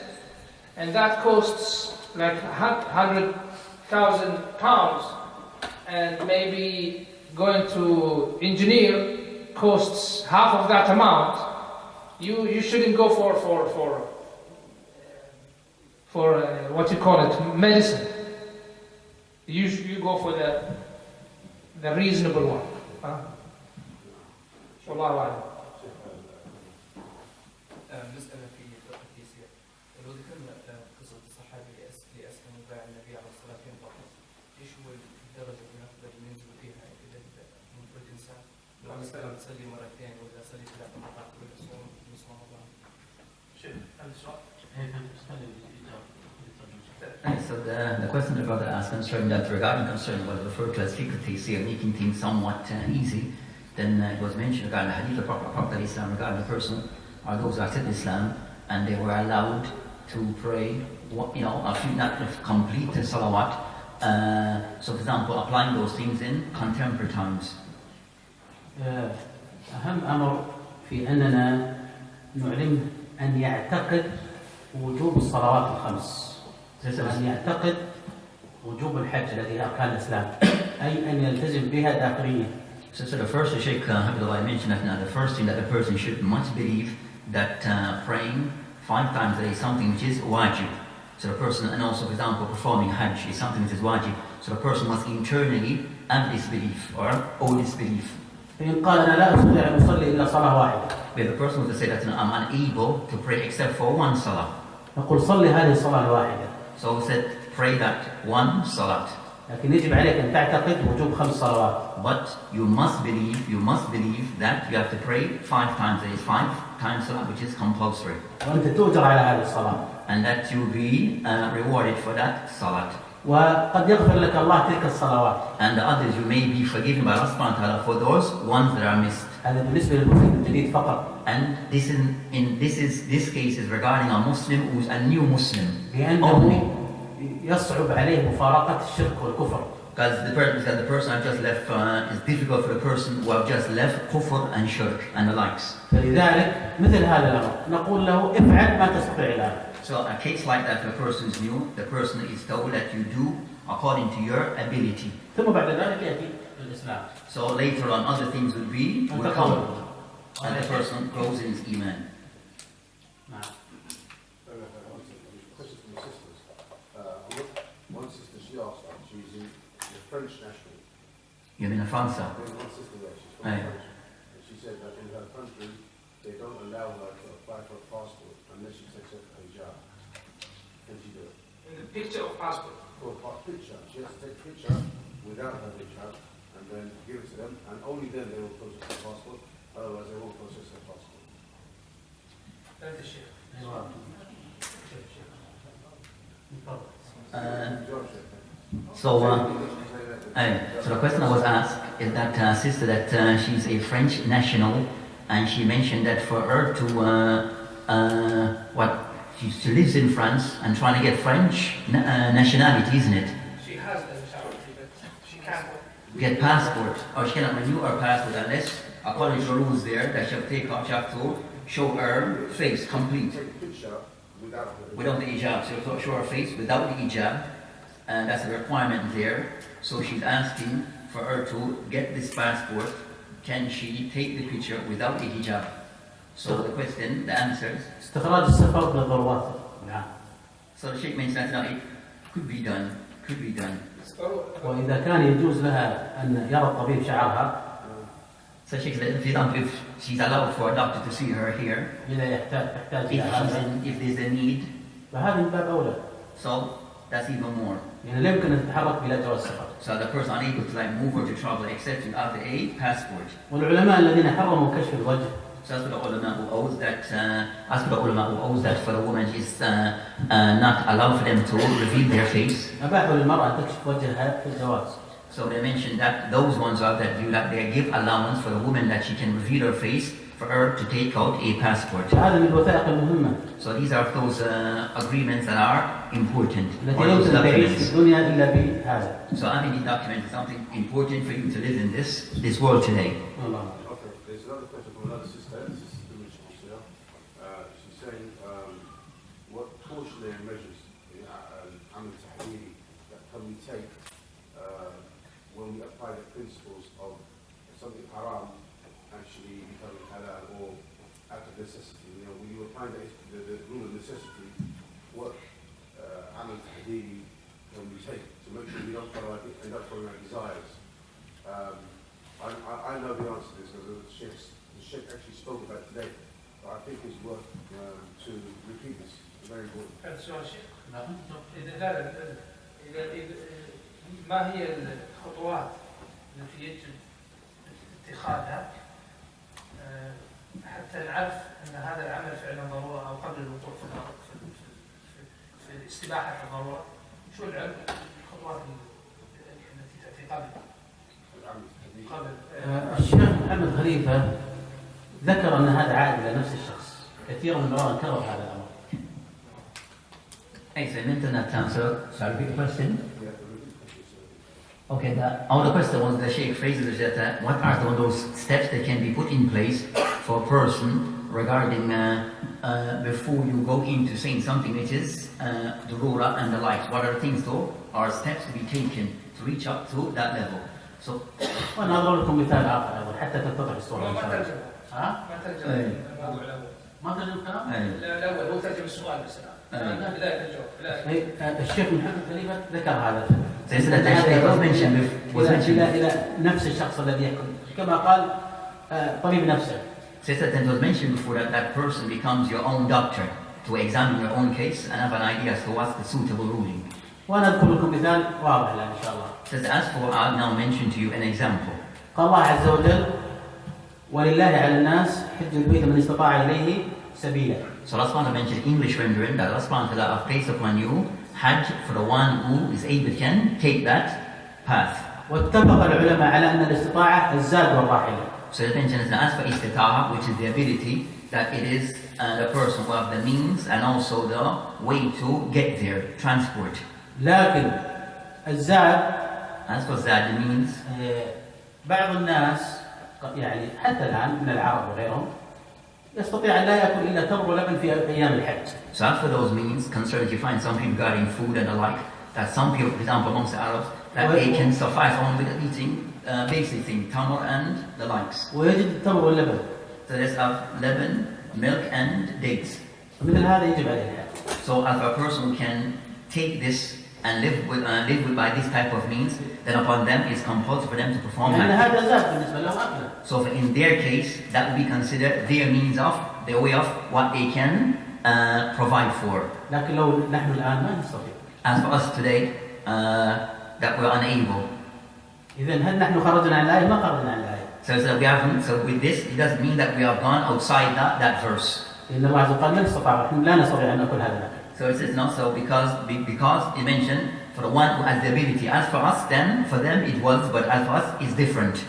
and that costs like £100,000, and maybe going to engineer costs half of that amount, you shouldn't go for what you call it, medicine. You go for the reasonable one. Wallahu a'lam. مسألة في فقه التيسير. لو ذكرنا قصة الصحابي اللي أسلم وباع النبي عليه الصلاة والسلام، إيش هو الدرجة اللي نقدر ننزل فيها إذا المفروض إنسان لو مثلا تصلي مرتين ولا تصلي 3 مرات كل نص رمضان؟ شيخ، هذا السؤال. Thanks. So the question the brother asked concerning what is referred to as fiqh making things somewhat easy, then it was mentioned regarding the hadith of Prophet Islam regarding the person or those who accepted Islam and they were allowed to pray, not complete the salawat. So for example, applying those things in contemporary times. أهم أمر في أننا نعلمه أن يعتقد وجوب الصلوات الخمس، أن يعتقد وجوب الحج الذي هي أركان الإسلام، أي أن يلتزم بها داخليا. So the first, the Sheikh Habibullah mentioned that the first thing that the person should must believe that praying 5 times a day is something which is wajib. So the person, and also for example performing hajj is something which is wajib. So the person must internally have this belief or own this belief. فإن قال أنا لا أستطيع أن أصلي إلا صلاة واحدة. Where the person was to say that I'm unable to pray except for one salah. نقول صلي هذه الصلاة الواحدة. So he said pray that one salat. لكن يجب عليك أن تعتقد وجوب 5 صلوات. But you must believe that you have to pray 5 times a day, 5 times salat, which is compulsory. وأنت تؤجر على هذه الصلاة. And that you'll be rewarded for that salat. وقد يغفر لك الله تلك الصلوات. And the others you may be forgiven by Allah subhanahu wa ta'ala for those ones that are missed. هذا بالنسبة للمسلم الجديد فقط. And this case is regarding a Muslim who is a new Muslim لأنه only. يصعب عليه مفارقة الشرك والكفر. Because the person I've just left is difficult for the person who have just left kufr and shirk and the likes. فلذلك مثل هذا الأمر نقول له افعل ما تستطيع الآن. So a case like that, if a person is new, the person is told that you do according to your ability. ثم بعد ذلك يأتي الإسلام. So later on, other things will come, and the person grows in his iman. نعم. Question from the sisters. One sister, she asked, she's a French national. You mean a France? One sister there, she's from Aye. French. And she said that in her country, they don't allow her to apply for a passport unless she takes a hijab. Can she do it? In the picture of passport. For a picture. She has to take a picture without her hijab and then give it to them, and only then they will process her passport. Otherwise, they won't process her passport. That's the Sheikh. So the question I was asked is that sister that she's a French national, and she mentioned that for her to she lives in France and trying to get French nationality, isn't it? She has the nationality, but she can't. Get passport, or she cannot renew her passport unless, according to the rules there, that she have to take off, she have to show her face complete. Take a picture Without the hijab, so you have to show her face without the hijab, and that's a requirement there. So she's asking for her to get this passport. Can she take the picture without the hijab? So the question, the answers. استخراج السفر بالضروات. نعم. So the Sheikh mentioned that it could be done, وإذا كان يجوز لها أن يرى الطبيب شعرها. So Sheikh said, if she's allowed for a doctor to see her here, إذا يحتاج إلى هذا. if there's a need, فهذا من باب أولى. so that's even more. يعني لا يمكن أن تتحرك بلا جواز سفر. So the person unable to move or to travel except without a passport. والعلماء الذين حرموا كشف الوجه. So as for the ulama who owes that for the woman is not allowed for them to reveal their face. أباحوا للمرأة أن تكشف وجهها في الجواز. So they mentioned that those ones are that they give allowance for the woman that she can reveal her face for her to take out a passport. هذا من الوثائق المهمة. So these are those agreements that are important. التي يمكن أن تعيش في الدنيا إلا بهذا. So having these documents is something important for you to live in this world today. Okay, there's another question from another sister. This is the original sister. She's saying, what cautionary measures that can we take when we apply the principles of something haram actually becoming halal or out of necessity? You know, when you apply the rule of necessity, what amal tahdiri can we take to make sure we don't end up following our desires? I know the answer to this because the Sheikh actually spoke about it today, but I think it's worth to repeat this. It's very important. هذا السؤال شيخ. ما هي الخطوات التي يجب اتخاذها حتى نعرف أن هذا العمل فعلا ضرورة أو قبل الوقوع في استباحة الضرورة؟ شو الخطوات التي تأتي قبل؟ الشيخ محمد خليفة ذكر أن هذا عائد إلى نفس الشخص. كثير من المرات كرر هذا الأمر. Excellent. So shall I repeat the question? Okay, the question was the Sheikh phrases that what are those steps that can be put in place for a person regarding before you go into saying something which is durura and the likes. What are things though or steps to be taken to reach up to that level? So وأنا أضرب لكم مثال آخر أيضا حتى تتضح الصورة إن شاء الله. ما ترجم الموضوع الأول. ما ترجم الكلام؟ لا الأول هو ترجم السؤال بس. بداية الجواب. الشيخ محمد خليفة ذكر هذا. إلى نفس الشخص الذي يحكم كما قال طبيب نفسه. It was mentioned before that person becomes your own doctor to examine your own case and have an idea as to what's the suitable ruling. وأنا أذكر لكم مثال واضح الآن إن شاء الله. Says as for I'll now mention to you an example. قال الله عز وجل ولله على الناس حج البيت من استطاع إليه سبيلا. So Allah subhanahu wa ta'ala mentioned English rendering that Allah subhanahu wa ta'ala have placed upon you Hajj for the one who is able can take that path. واتفق العلماء على أن الاستطاعة الزاد والراحلة. So it mentions as for istita'a, which is the ability, that it is the person who have the means and also the way to get there, transport. لكن الزاد As for that, it means بعض الناس يعني حتى الآن من العرب وغيرهم يستطيع أن لا يأكل إلا تمر ولبن في أيام الحج. So as for those means, concerning you find some people regarding food and the like, that some people, for example, amongst the Arabs, that they can suffice only with eating basic things, tamar and the likes. ويجد التمر واللبن. So there's leaven, milk and dates. مثل هذا يجب عليه الحج. So as a person who can take this and live with by this type of means, then upon them it's compulsory for them to perform لأن Hajj. هذا زاد بالنسبة لهم أكلا. So in their case, that would be considered their means of, their way of what they can provide for. لكن لو نحن الآن ما نستطيع. As for us today, that we're unable. إذن هل نحن خرجنا عن الآية؟ ما خرجنا عن الآية. So we haven't. So with this, it doesn't mean that we have gone outside that verse. لأن الله عز وجل لا نستطيع، نحن لا نستطيع أن نأكل هذا الأكل. So it says no. So because it mentioned for the one who has the ability. As for us, then for them it was, but as for us, it's different.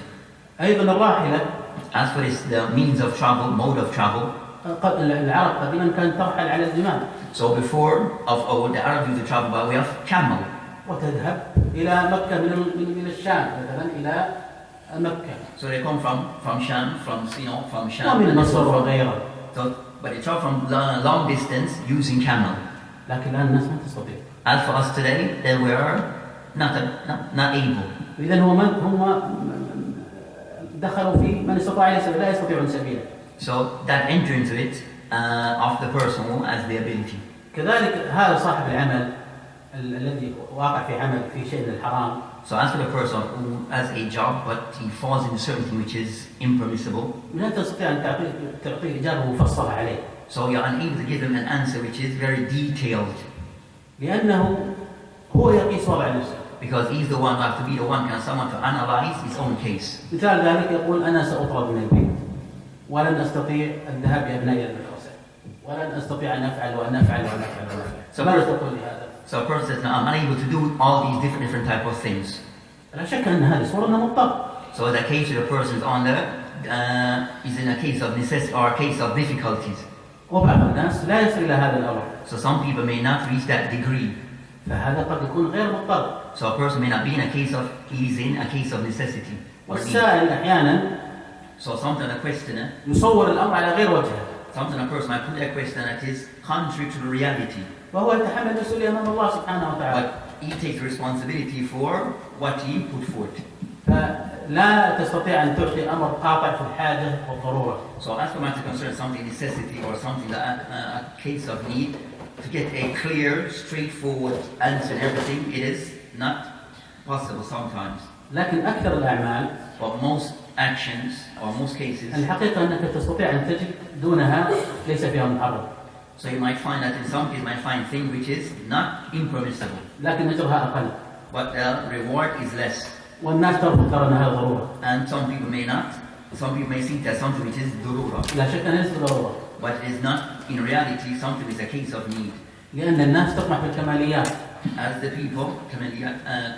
أيضا الراحلة. As for this, the means of travel, mode of travel. العرب قديما كانت ترحل على الجمال. So before of old, the Arabs used to travel by way of camel. وتذهب إلى مكة من الشام مثلا إلى مكة. So they come from Sham, from Sham. ومن مصر وغيرها. So, but they travel from long distance using camel. لكن الآن الناس ما تستطيع. As for us today, then we are not able. إذن هم دخلوا في من استطاع لا يستطيعون سبيلا. So that enter into it of the person who has the ability. كذلك هذا صاحب العمل الذي واقع في عمل في شيء من الحرام. So as for the person who has a job but he falls into something which is impermissible. لا تستطيع أن تعطيه إجابة مفصلة عليه. So you're unable to give him an answer which is very detailed. لأنه هو يقيس وضع نفسه. Because he's the one who has to be the one and someone to analyze his own case. مثال ذلك يقول أنا سأطرد من البيت ولن أستطيع الذهاب بأبنائي إلى المدرسة ولن أستطيع أن أفعل وأن أفعل وأن أفعل وأن أفعل. ماذا تقول لهذا؟ So a person says, no, I'm unable to do all these different type of things. لا شك أن هذه صورة مضطر. So the case of the person is on the is in a case of necessity or a case of difficulties. وبعض الناس لا يصل إلى هذا الأمر. So some people may not reach that degree. فهذا قد يكون غير مضطر. So a person may not be in a case of he's in a case of necessity. والسائل أحيانا So sometimes a questioner, يصور الأمر على غير وجهه. sometimes a person might put a question that is contrary to the reality. وهو يتحمل المسؤولية أمام الله سبحانه وتعالى. But he takes responsibility for what he put forth. فلا تستطيع أن تعطي أمر قاطع في الحاجة والضرورة. So as for matter concerns something necessity or something that a case of need, to get a clear, straightforward answer and everything, it is not possible sometimes. لكن أكثر الأعمال But most actions or most cases, الحقيقة أنك تستطيع أن تجد دونها ليس فيها محرم. so you might find that in some cases you might find things which is not impermissible, لكن أجرها أقل. but the reward is less. والناس ترفض ترى أنها ضرورة. And some people may not. Some people may think that something which is durura, لا شك أنها ليست ضرورة. but it is not in reality something which is a case of need. لأن الناس تطمح في الكماليات. As the people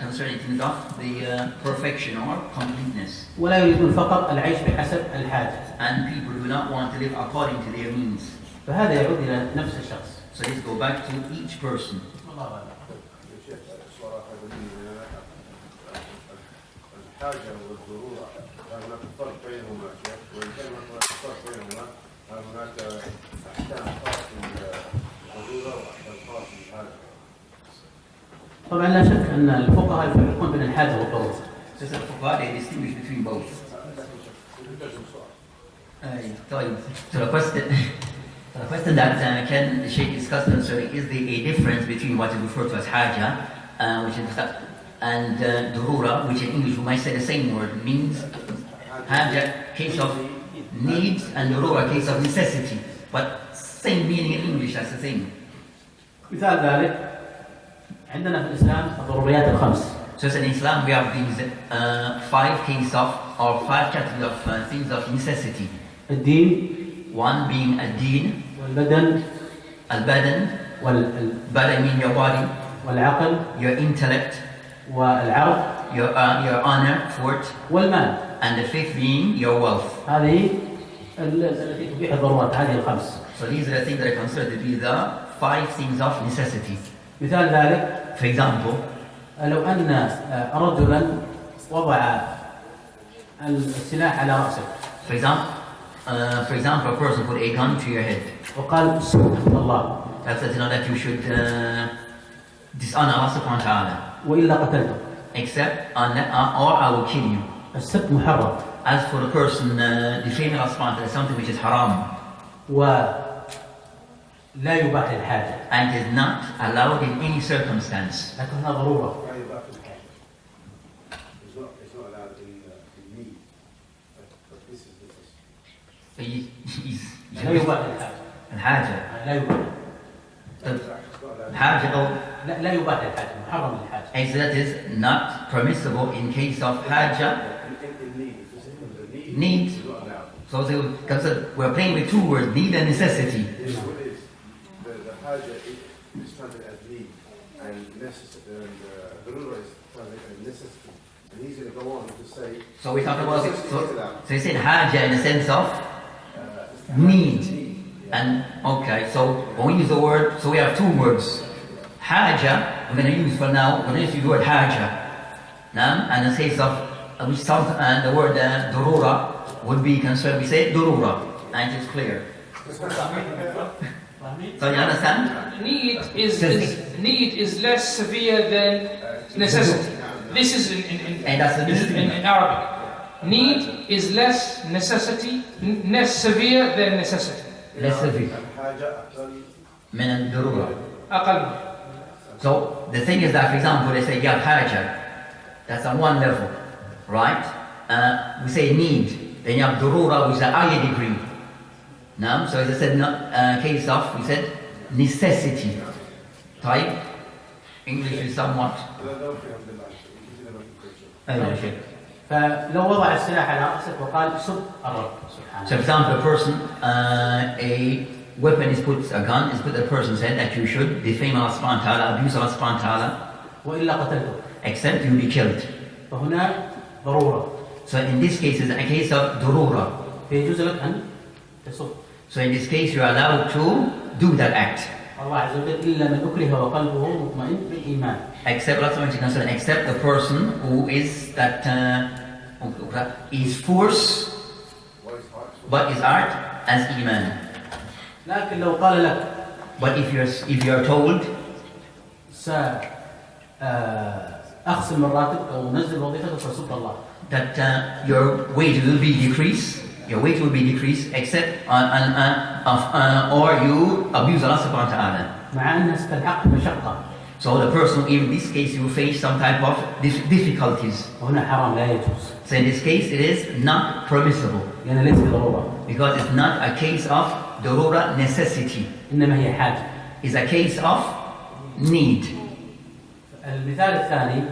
concerning things of the perfection or completeness. ولا يريدون فقط العيش بحسب الحاجة. And people do not want to live according to their means. فهذا يعود إلى نفس الشخص. So let's go back to each person. الحاجة والضرورة هناك فرق بينهما وإن كان هناك فرق بينهما هناك أحكام خاصة بالضرورة وأحكام خاصة بالحاجة. طبعا لا شك أن الفقهاء يفرقون بين الحاجة والضرورة. So the fuqaha, they distinguish between both. So the question that can the Sheikh discuss concerning is there a difference between what is referred to as haja, which is and durura, which in English we might say the same word, means haja, case of needs, and durura, case of necessity, but same meaning in English, that's the same. مثال ذلك عندنا في الإسلام الضروريات الخمس. So in Islam we have these 5 cases of or 5 categories of things of necessity. الدين. One being الدين, والبدن. البدن, والمال. bad I mean your body, والعقل your intellect, والعرض your honor for it, والمال. and the fifth being your wealth. هذه التي تبيح الضرورات، هذه الخمس. So these are the things that are considered to be the 5 things of necessity. مثال ذلك For example, لو أن رجلا وضع السلاح على رأسه for example, a person put a gun to your head. وقال سبحان الله That says, that you should dishonor Allah subhanahu wa ta'ala. وإلا قتلته. Except, or I will kill you. السب محرم. As for the person defaming Allah subhanahu wa ta'ala, something which is haram. ولا يباح للحاجة. And is not allowed in any circumstance. لكن هذا ضرورة. It's not allowed in need. But this is. لا يباح للحاجة. الحاجة. لا يباح. حاجة أو لا يباح للحاجة. محرم للحاجة. as that is not permissible in case of haja. Need. So we're playing with 2 words, need and necessity. Yes, what is the haja is translated as need and necessity, and darura is translated as necessity. And he's going to go on to say. So we talk about so he said haja in the sense of need. And okay, so when we use the word, so we have 2 words. Haja, we're going to use for now, we're going to use the word haja. And in the case of which sounds, and the word durura would be considered, we say durura, and it's clear. So you understand? Need is less severe than necessity. This is And that's the in Arabic. Need is less necessity, less severe than necessity. Less severe. من الضرورة. أقل. So the thing is that, for example, they say ya haja, that's on one level, right? We say need, then you have durura, which is a higher degree. No? So as I said, case of, we said necessity. Type English is somewhat. فلو وضع السلاح على رأسك وقال سب الرب سبحانه. So for example, a person, a weapon is put, a gun is put at a person's head that you should defame Allah subhanahu wa ta'ala, abuse Allah subhanahu wa ta'ala, وإلا قتلته. except you be killed. فهنا ضرورة. So in this case, it's a case of durura. فيجوز لك أن تصب. So in this case, you are allowed to do that act. الله عز وجل إلا من أكره وقلبه مطمئن بالإيمان. Except, except the person who is that is force, but is art as iman. لكن لو قال لك But if you're told أخصم من راتبك أو نزل وظيفتك فسب الله. that your wage will be decreased, except or you abuse Allah subhanahu wa ta'ala. مع أنها ستلحق مشقة. So the person, in this case, you face some type of difficulties. وهنا حرام لا يجوز. So in this case, it is not permissible. لأن ليس بضرورة. Because it's not a case of darura necessity. إنما هي حاجة. It's a case of need. المثال الثاني.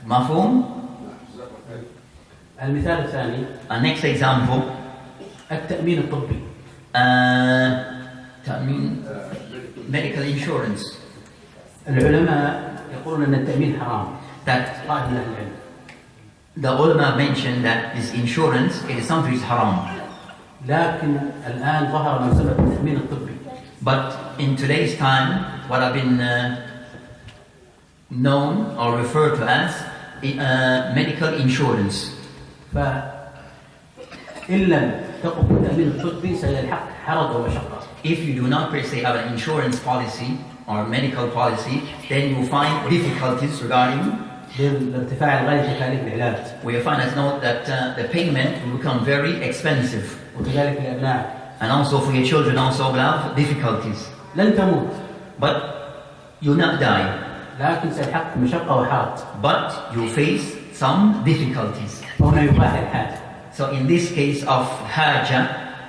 مفهوم? المثال الثاني. Next example. التأمين الطبي. تأمين medical insurance. العلماء يقولون أن التأمين حرام. That قائل أهل العلم. the ulama mentioned that this insurance, it is something is haram. لكن الآن ظهر ما يسمى بالتأمين الطبي. But in today's time, what have been known or referred to as medical insurance. فإن لم تقم بالتأمين الطبي سيلحق حرج ومشقة. If you do not per se have an insurance policy or medical policy, then you will find difficulties regarding بارتفاع الغاية تكاليف العلاج. We find as note that the payment will become very expensive. وكذلك الأبناء. And also for your children also will have difficulties. لن تموت. But you will not die. لكن سيلحق مشقة وحرج. But you face some difficulties. وهنا يباح الحاجة. So in this case of haja,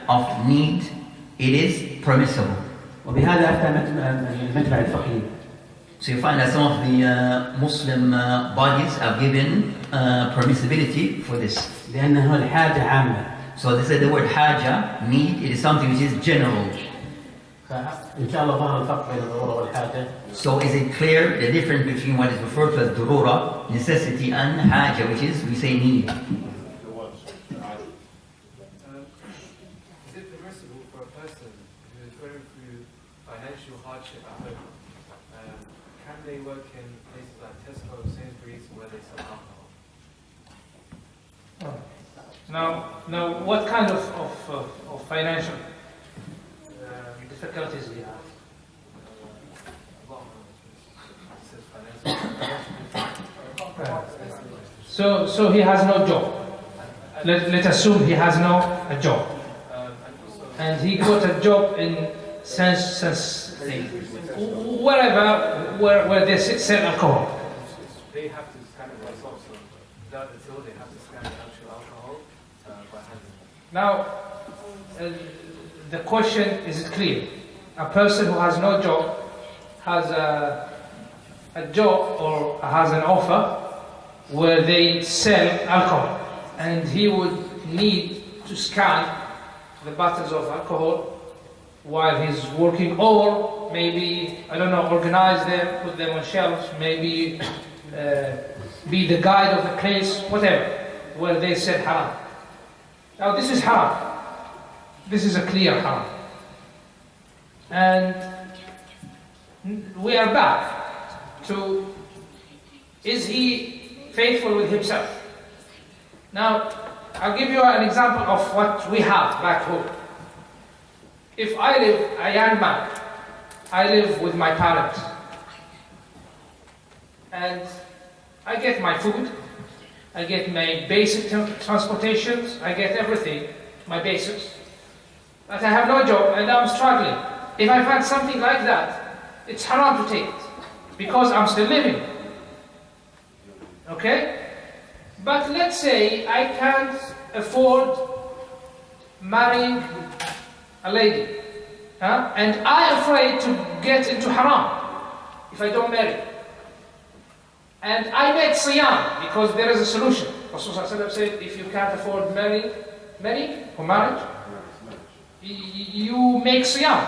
of need, it is permissible. وبهذا أفتى المجمع الفقهي. So you find that some of the Muslim bodies have given permissibility for this. لأنه الحاجة عامة. So they said the word haja, need, it is something which is general. إن شاء الله ظهر الفرق بين الضرورة والحاجة. So is it clear the difference between what is referred to as durura, necessity, and haja, which is we say need? Is it permissible for a person who is going through financial hardship at home? Can they work in places like Tesco, Sainsbury's, where they sell alcohol? Now, what kind of financial difficulties do you have? So he has no job. Let's assume he has no job, and he got a job in wherever where they sell alcohol. They have to scan it themselves, so that until they have to scan the actual alcohol by hand. Now, the question is clear. A person who has no job has a job or has an offer where they sell alcohol, and he would need to scan the bottles of alcohol while he's working, or maybe, I don't know, organize them, put them on shelves, maybe be the guide of the place, whatever, where they sell haram. Now this is haram. This is a clear haram. And we are back to, is he faithful with himself? Now, I'll give you an example of what we have back home. If I live, a young man, I live with my parents, and I get my food, I get my basic transportations, I get everything, my basics, but I have no job and I'm struggling. If I find something like that, it's haram to take it, because I'm still living. Okay? But let's say I can't afford marrying a lady, and I'm afraid to get into haram if I don't marry. And I made siyam because there is a solution. Rasulullah said, if you can't afford marrying or marriage, you make siyam.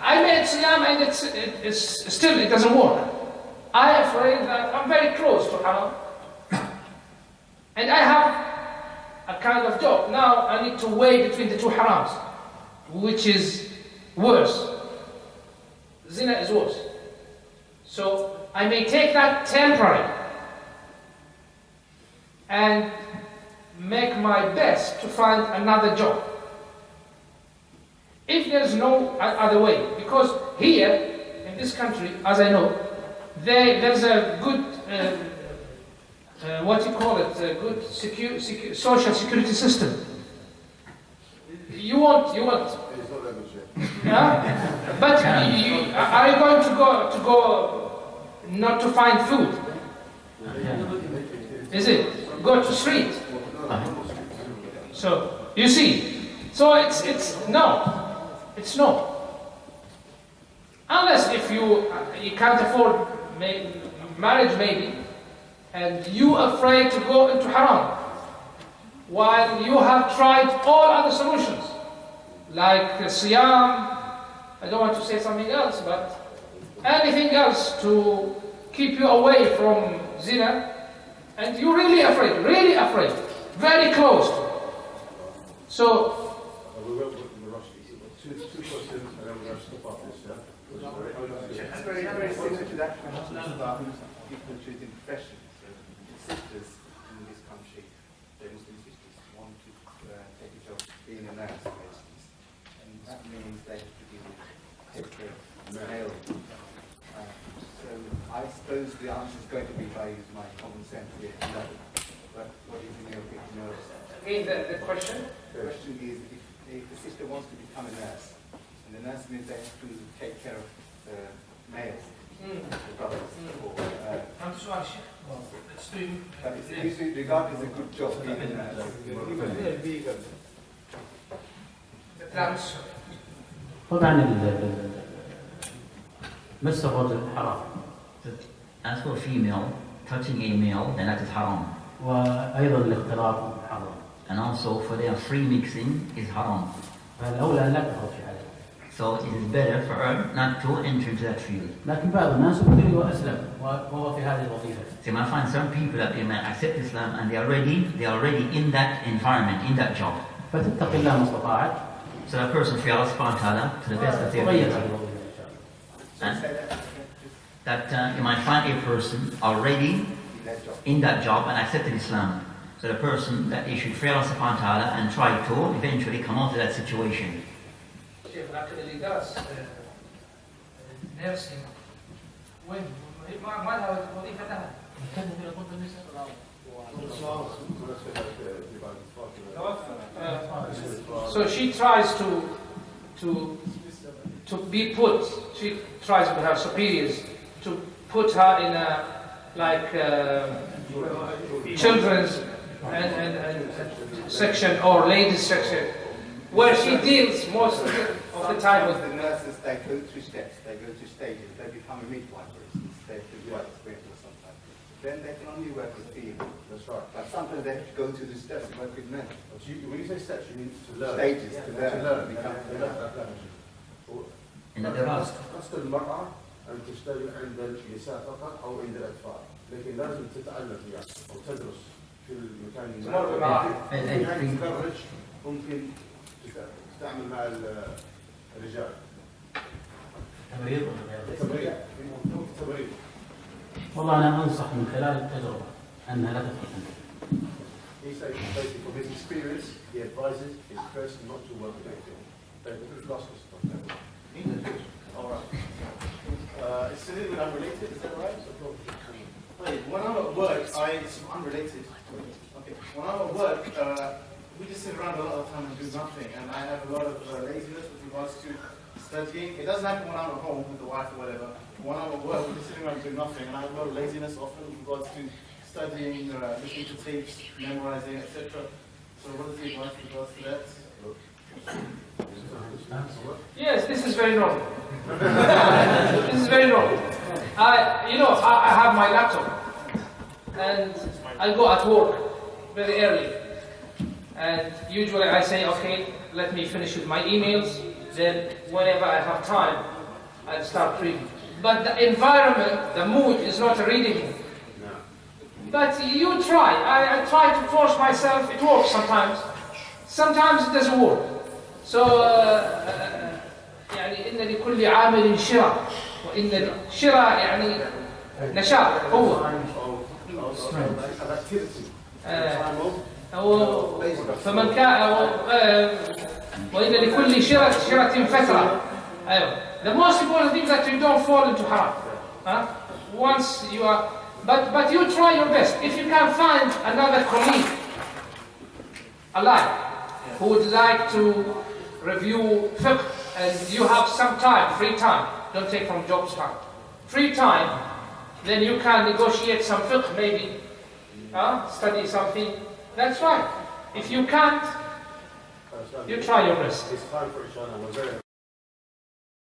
I made siyam and it's still, it doesn't work. I'm afraid that I'm very close to haram. And I have a kind of job. Now I need to weigh between the two harams. Which is worse? Zina is worse. So I may take that temporary and make my best to find another job. If there's no other way, because here in this country, as I know, there's a good what you call it, a good social security system. You want. It's not that much yet. But are you going to go not to find food? Is it? Go to street. So you see. So it's no. It's no. Unless if you can't afford marriage maybe, and you are afraid to go into haram, while you have tried all other solutions, like siyam, I don't want to say something else, but anything else to keep you away from zina, and you're really afraid, very close. So, We won't rush. Two questions, and then we're going to stop after this, yeah? It's very, very similar to that question about people choosing professions. Sisters in this country, the Muslim sisters, want to take a job being a nurse, for instance. And that means they have to deal with healthcare, male. So I suppose the answer is going to be, if I use my common sense here, no. But what is in your opinion? again, the question? The question is, if the sister wants to become a nurse, and the nurse means they have to take care of the males, the brothers, or I'm sorry, Sheikh. but it's usually regarded as a good job being a nurse. طبعا مس الرجل حرام. As for a female, touching a male, then that is haram. وأيضا الاختلاط حرام. And also for their free mixing is haram. فالأولى أن لا تخرج عليه. So it is better for her not to enter into that field. لكن بعض الناس يقول وأسلم وهو في هذه الوظيفة. So you might find some people that they might accept Islam and they're already in that environment, in that job. فتتقي الله ما استطاعت. So that person fears Allah subhanahu wa ta'ala to the best of their تغير ability. هذه الوظيفة إن شاء الله. And that you might find a person already in that job and accepted Islam. So the person that they should fear Allah subhanahu wa ta'ala and try to eventually come out of that situation. Sheikh, اللي درس nursing وين ما لها وظيفة لها. So she tries to be put. She tries with her superiors to put her in a children's and section or ladies section, where she deals most of the time with. The nurses, they go through steps, they go through stages, they become a midwife, for instance, they have to work with or something. Then they can only work with female. That's right. But sometimes they have to go through the steps and work with men. But when you say steps, you mean to learn. Stages, to learn. To learn. Become In the دراسة. قصد المرأة أن تشتغل عند النساء فقط أو عند الأطفال، لكن لازم تتعلم فيها أو تدرس في المكان اللي تتخرج ممكن تستعمل مع الرجال. تمريض ولا تمريض. تمريض. والله أنا أنصح من خلال التجربة أنها لا تدخل. He says basically from his experience, he advises his person not to work with anything. All right. It's a little bit unrelated, is that right? Wait, when I'm at work, it's unrelated. Okay. When I'm at work, we just sit around a lot of the time and do nothing, and I have a lot of laziness with regards to studying. It doesn't happen when I'm at home with the wife or whatever. When I'm at work, we're just sitting around doing nothing, and I have a lot of laziness often with regards to studying, listening to tapes, memorizing, etc. So what is the advice with regards to that? Yes, this is very normal. This is very normal. I have my laptop, and I go at work very early. And usually I say, okay, let me finish with my emails. Then whenever I have time, I'll start reading. But the environment, the mood is not a reading mood. But you try. I try to force myself. It works sometimes. Sometimes it doesn't work. So, يعني إن لكل عامل شرى وإن شرى يعني نشاط قوة. فمن كان وإن لكل شرة فترة. The most important thing is that you don't fall into haram. Once you are, but you try your best. If you can find another colleague alive who would like to review fiqh, and you have some time, free time, don't take from jobs time, free time, then you can negotiate some fiqh, maybe, study something, that's right. If you can't, you try your best. It's time for each other.